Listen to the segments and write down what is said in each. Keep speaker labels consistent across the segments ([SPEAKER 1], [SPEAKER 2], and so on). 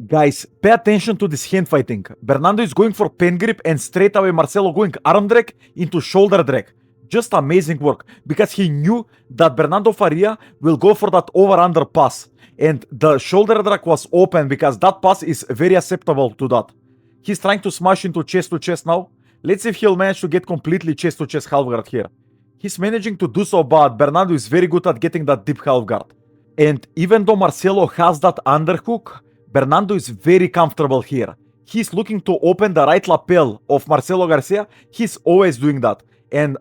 [SPEAKER 1] Guys, pay attention to this hand fighting. Bernardo is going for pen grip and straight away Marcelo going arm drag into shoulder drag. Just amazing work, because he knew that Bernardo Faria will go for that over-under pass. And the shoulder drag was open because that pass is very acceptable to that. He's trying to smash into chest to chest now. Let's see if he'll manage to get completely chest to chest half guard here. He's managing to do so, but Bernardo is very good at getting that deep half guard. And even though Marcelo has that underhook, Bernardo is very comfortable here. He's looking to open the right lapel of Marcelo Garcia. He's always doing that. And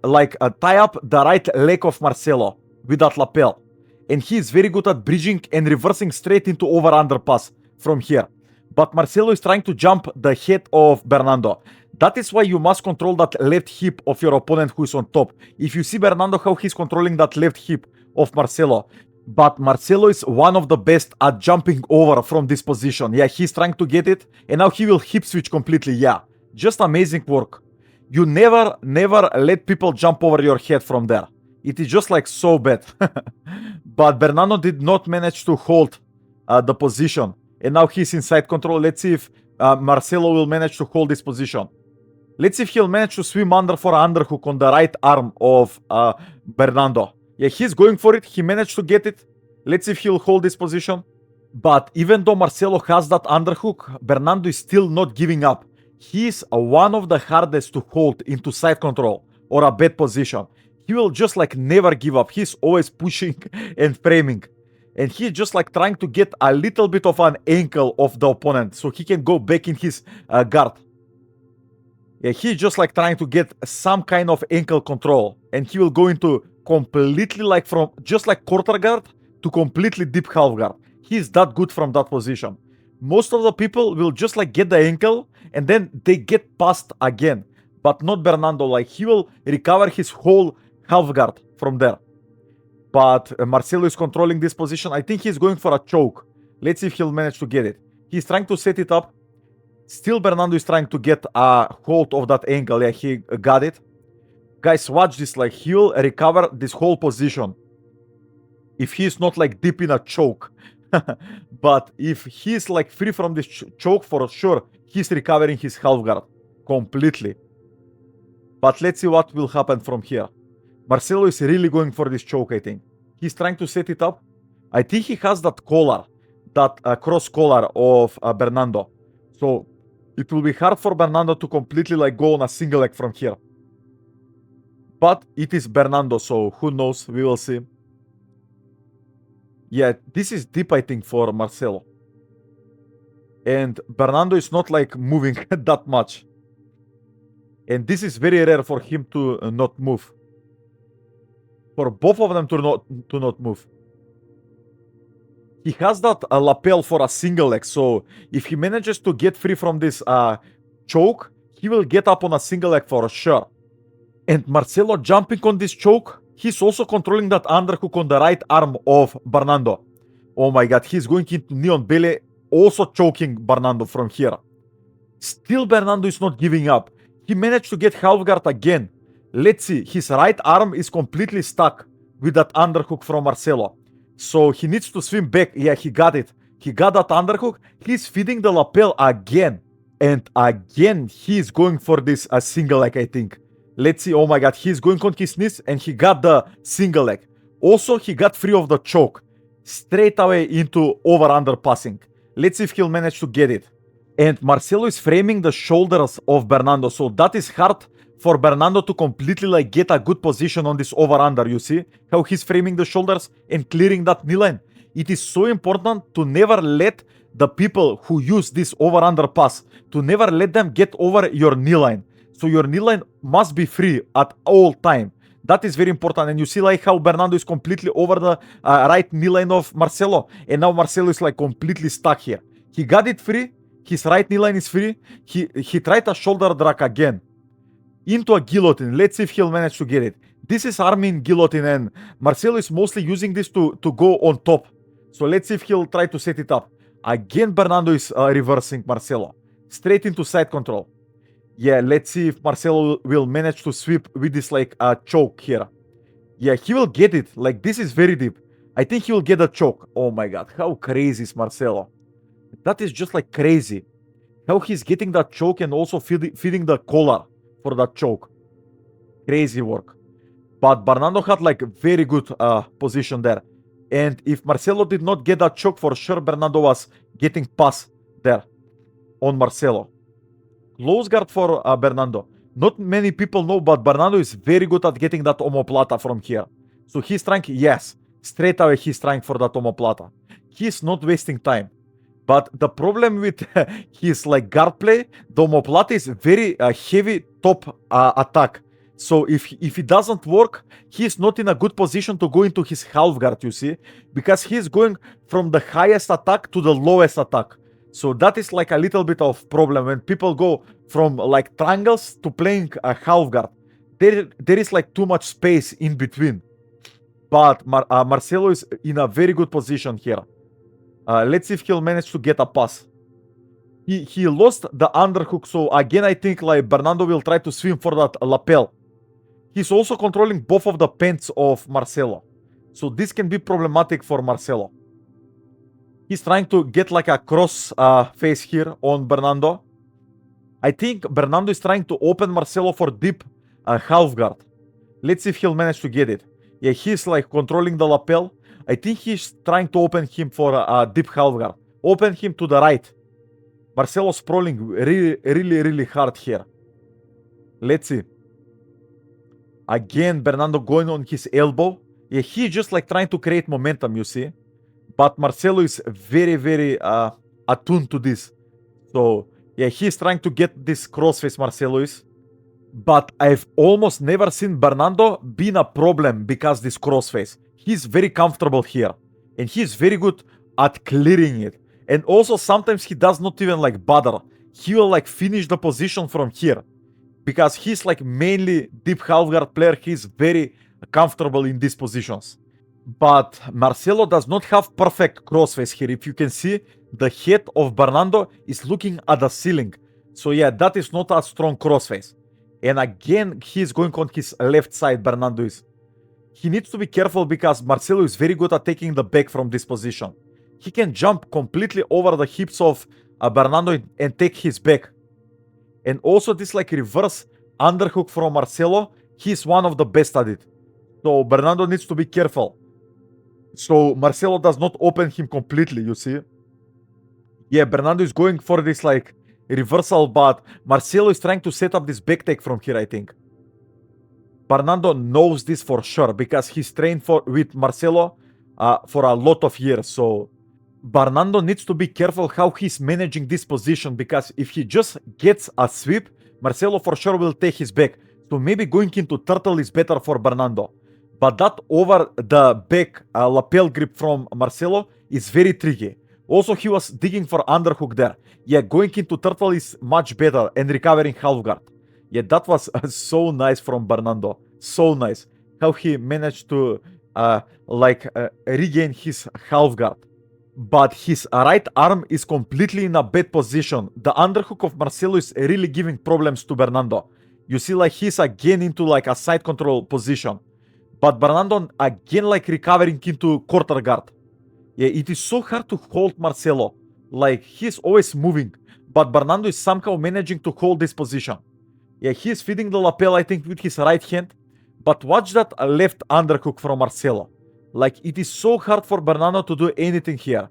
[SPEAKER 1] tie up the right leg of Marcelo with that lapel. And he's very good at bridging and reversing straight into over-under pass from here. But Marcelo is trying to jump the head of Bernardo. That is why you must control that left hip of your opponent who is on top. If you see Bernardo how he's controlling that left hip of Marcelo. But Marcelo is one of the best at jumping over from this position. Yeah, he's trying to get it. And now he will hip switch completely. Yeah, just amazing work. You never let people jump over your head from there. It is just like so bad. But Bernardo did not manage to hold the position. And now he's in side control. Let's see if Marcelo will manage to hold this position. Let's see if he'll manage to swim under for an underhook on the right arm of Bernardo. Yeah, he's going for it. He managed to get it. Let's see if he'll hold this position. But even though Marcelo has that underhook, Bernardo is still not giving up. He's one of the hardest to hold into side control or a bad position. He will just never give up. He's always pushing and framing. And he's just trying to get a little bit of an ankle of the opponent so he can go back in his guard. Yeah, he's just trying to get some kind of ankle control. And he will go into completely from just quarter guard to completely deep half guard. He's that good from that position. Most of the people will just get the ankle and then they get passed again. But not Bernardo. He will recover his whole half guard from there. But Marcelo is controlling this position. I think he's going for a choke. Let's see if he'll manage to get it. He's trying to set it up. Still Bernardo is trying to get a hold of that ankle. Yeah, he got it. Guys, watch this. He'll recover this whole position. If he's not deep in a choke. But if he's free from this choke, for sure, he's recovering his half guard completely. But let's see what will happen from here. Marcelo is really going for this choke, I think. He's trying to set it up. I think he has that collar, that cross collar of Bernardo. So it will be hard for Bernardo to completely go on a single leg from here. But it is Bernardo, so who knows? We will see. Yeah, this is deep, I think, for Marcelo. And Bernardo is not moving that much. And this is very rare for him to not move. For both of them to not move. He has that lapel for a single leg. So if he manages to get free from this choke, he will get up on a single leg for sure. And Marcelo jumping on this choke, he's also controlling that underhook on the right arm of Bernardo. Oh my god, he's going into knee on belly, also choking Bernardo from here. Still Bernardo is not giving up. He managed to get half guard again. Let's see, his right arm is completely stuck with that underhook from Marcelo. So he needs to swim back. Yeah, he got it. He got that underhook. He's feeding the lapel again. And again, he's going for this single leg, I think. Let's see. Oh my god, he's going on his knees and he got the single leg. Also, he got free of the choke. Straight away into over-under passing. Let's see if he'll manage to get it. And Marcelo is framing the shoulders of Bernardo. So that is hard for Bernardo to completely get a good position on this over-under. You see how he's framing the shoulders and clearing that knee line? It is so important to never let the people who use this over-under pass, to never let them get over your knee line. So your knee line must be free at all time. That is very important. And you see how Bernardo is completely over the right knee line of Marcelo. And now Marcelo is completely stuck here. He got it free. His right knee line is free. He tried a shoulder drag again. Into a guillotine. Let's see if he'll manage to get it. This is arm in guillotine and Marcelo is mostly using this to go on top. So let's see if he'll try to set it up. Again, Bernardo is reversing Marcelo. Straight into side control. Yeah, let's see if Marcelo will manage to sweep with this choke here. Yeah, he will get it. This is very deep. I think he will get a choke. Oh my god, how crazy is Marcelo. That is just like crazy. How he's getting that choke and also feeding the collar for that choke. Crazy work. But Bernardo had like very good position there. And if Marcelo did not get that choke, for sure Bernardo was getting pass there on Marcelo. Close guard for Bernardo. Not many people know, but Bernardo is very good at getting that omoplata from here. So he's trying, yes, straight away he's trying for that omoplata. He's not wasting time. But the problem with his like guard play, the omoplata is very heavy top attack. So if it doesn't work, he's not in a good position to go into his half guard, you see, because he's going from the highest attack to the lowest attack. So that is like a little bit of problem when people go from like triangles to playing a half guard. There is like too much space in between. But Marcelo is in a very good position here. Let's see if he'll manage to get a pass. He lost the underhook, so again I think like Bernardo will try to swim for that lapel. He's also controlling both of the pants of Marcelo. So this can be problematic for Marcelo. He's trying to get like a cross face here on Bernardo. I think Bernardo is trying to open Marcelo for deep half guard. Let's see if he'll manage to get it. Yeah, he's like controlling the lapel. I think he's trying to open him for a deep half guard. Open him to the right. Marcelo sprawling really hard here. Let's see. Again, Bernardo going on his elbow. Yeah, he's just like trying to create momentum, you see. But Marcelo is very attuned to this. So, yeah, he's trying to get this crossface, Marcelo is. But I've almost never seen Bernardo being a problem because this crossface. He's very comfortable here. And he's very good at clearing it. And also sometimes he does not even like bother. He will like finish the position from here. Because he's like mainly deep half guard player. He's very comfortable in these positions. But Marcelo does not have perfect crossface here. If you can see, the head of Bernardo is looking at the ceiling. So yeah, that is not a strong crossface. And again, he's going on his left side, Bernardo is. He needs to be careful because Marcelo is very good at taking the back from this position. He can jump completely over the hips of Bernardo and take his back. And also this like reverse underhook from Marcelo, he's one of the best at it. So Bernardo needs to be careful. So Marcelo does not open him completely, you see. Yeah, Bernardo is going for this like reversal, but Marcelo is trying to set up this back take from here, I think. Bernardo knows this for sure because he's trained with Marcelo for a lot of years. So Bernardo needs to be careful how he's managing this position because if he just gets a sweep, Marcelo for sure will take his back. So maybe going into turtle is better for Bernardo. But that over the back lapel grip from Marcelo is very tricky. Also, he was digging for underhook there. Yeah, going into turtle is much better and recovering half guard. Yeah, that was so nice from Bernardo. So nice. How he managed to regain his half guard. But his right arm is completely in a bad position. The underhook of Marcelo is really giving problems to Bernardo. You see like he's again into like a side control position. But Bernardo again like recovering into quarter guard. Yeah, it is so hard to hold Marcelo. Like he's always moving. But Bernardo is somehow managing to hold this position. Yeah, he's feeding the lapel I think with his right hand. But watch that left underhook from Marcelo. Like it is so hard for Bernardo to do anything here.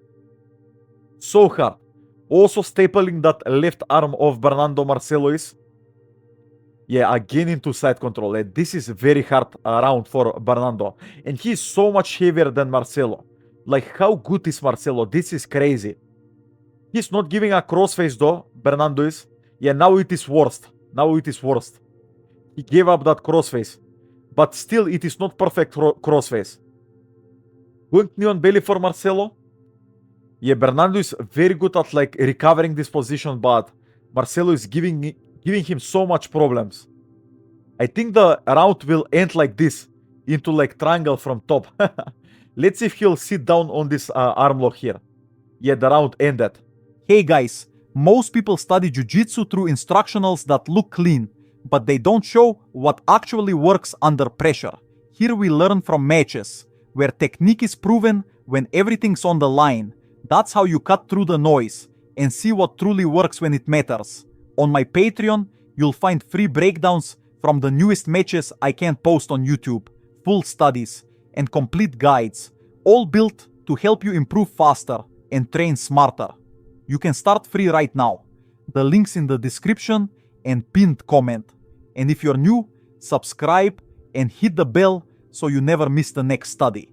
[SPEAKER 1] So hard. Also stapling that left arm of Bernardo Marcelo is. Yeah, again into side control. And this is very hard round for Bernardo. And he's so much heavier than Marcelo. Like how good is Marcelo? This is crazy. He's not giving a crossface though, Bernardo is. Yeah, now it is worst. Now it is worst. He gave up that crossface. But still it is not perfect crossface. Going knee on belly for Marcelo. Yeah, Bernardo is very good at like recovering this position, but Marcelo is giving him so much problems. I think the round will end like this, into like triangle from top. Let's see if he'll sit down on this arm lock here. Yeah, the round ended.
[SPEAKER 2] Hey guys, most people study Jiu-Jitsu through instructionals that look clean, but they don't show what actually works under pressure. Here we learn from matches, where technique is proven when everything's on the line. That's how you cut through the noise and see what truly works when it matters. On my Patreon, you'll find free breakdowns from the newest matches I can't post on YouTube, full studies, and complete guides, all built to help you improve faster and train smarter. You can start free right now. The link's in the description and pinned comment. And if you're new, subscribe and hit the bell so you never miss the next study.